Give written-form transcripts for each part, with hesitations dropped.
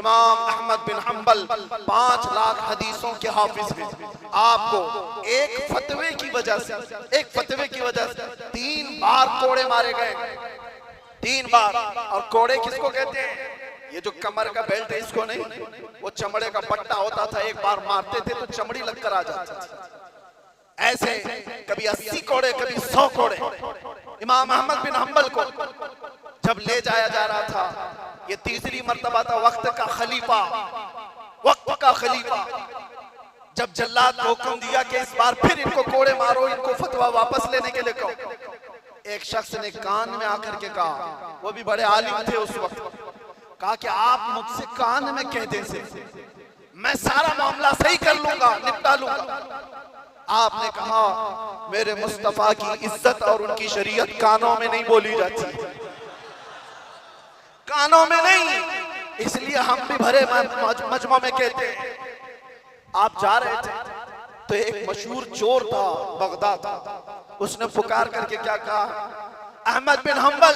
इमाम अहमद बिन हंबल 5 लाख हदीसों के हाफिज हैं। आपको एक फतवे की वजह से 3 बार कोड़े मारे गए, 3 बार। और कोड़े किसको कहते हैं? ये जो कमर का बेल्ट है इसको नहीं, वो चमड़े का पट्टा होता था, एक बार मारते थे तो चमड़ी लगकर आ जाती थी। ऐसे कभी 80 कोड़े, कभी 100 कोड़े। इमाम अहमद बिन हंबल को जब ले जाया जा रहा था, ये तीसरी मर्तबा था, वक्त का खलीफा जब जल्लाद को हुक्म दिया कि इस बार फिर इनको कोड़े मारो, इनको फतवा वापस लेने के लिए कहो। एक शख्स ने कान में आकर के कहा, वो भी बड़े आलिम थे उस वक्त, कहा कि आप मुझसे कान में कह दें से मैं सारा मामला सही कर लूंगा, निपटा लूंगा। आपने कहा मेरे मुस्तफा की इज्जत और उनकी शरीयत कानों में नहीं बोली जाती, कानों में नहीं, इसलिए हम भी भरे मजमा में कहते हैं। आप जा रहे थे तो एक मशहूर चोर था बगदाद, उसने पुकार करके क्या कहा, अहमद बिन हंबल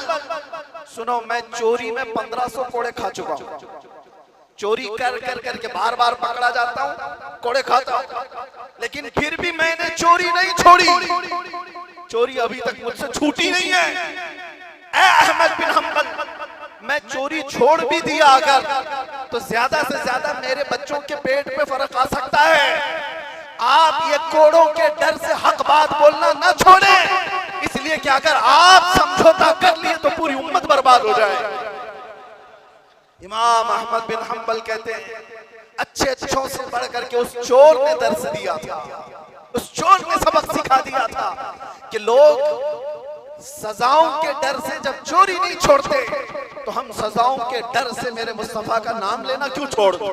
सुनो, मैं चोरी में 1500 कोड़े खा चुका हूं, चोरी कर कर करके बार बार पकड़ा जाता हूं, कोड़े खाता हूं, लेकिन फिर भी मैंने चोरी नहीं छोड़ी, चोरी अभी तक मुझसे छूटी नहीं है। ऐ अहमद बिन हंबल, मैं चोरी छोड़ भी दिया अगर तो ज्यादा से ज्यादा मेरे बच्चों के पेट पे फर्क आ सकता है। आप ये कोड़ों के डर से हक बात बोलना न छोड़े, इसलिए कि अगर आप समझौता कर लिए तो पूरी उम्मत बर्बाद हो जाए। इमाम अहमद बिन हंबल कहते हैं अच्छों से बढ़ करके उस चोर ने दर्स दिया था, उस चोर ने सबक सिखा दिया था कि लोग सजाओं के डर से जब चोरी नहीं छोड़ते तो हम सजाओं के डर से मेरे मुस्तफा का नाम लेना क्यों छोड़ दो,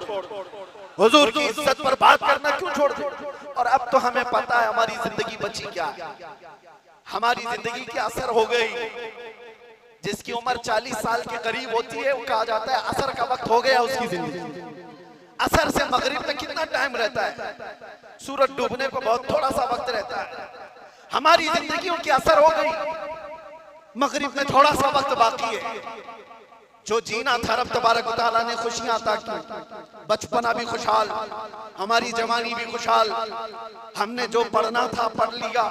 हुजूर की इज्जत पर बात करना क्यों छोड़ दो। और अब तो हमें पता है हमारी जिंदगी बची क्या है, हमारी जिंदगी की असर हो गई। जिसकी उम्र 40 साल के करीब होती है वो कहा जाता है असर का वक्त हो गया उसकी जिंदगी। असर से मगरिब में कितना टाइम रहता है? सूरज डूबने को बहुत थोड़ा सा वक्त रहता है। हमारी जिंदगियों की असर हो गई, मगरिब में थोड़ा सा वक्त बाकी है। जो जीना था रब तबारक व तआला ने खुशियां अता की, बचपना भी खुशहाल, हमारी जवानी भी खुशहाल, हमने जो पढ़ना था पढ़ लिया,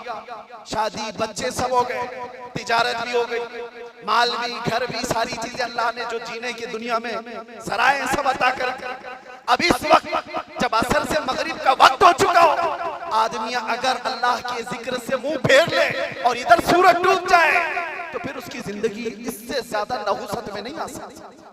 शादी बच्चे सब हो गए, तिजारत भी हो गई, माल भी, घर भी, सारी चीजें अल्लाह ने जो जीने की दुनिया में सराय सब अता कर। अब इस वक्त जब असर से मगरिब का वक्त हो चुका हो, आदमी अगर अल्लाह के जिक्र से मुंह फेर ले और इधर सूरज डूब जाए तो फिर उसकी जिंदगी इससे ज्यादा नहुसत में नहीं आ सकती।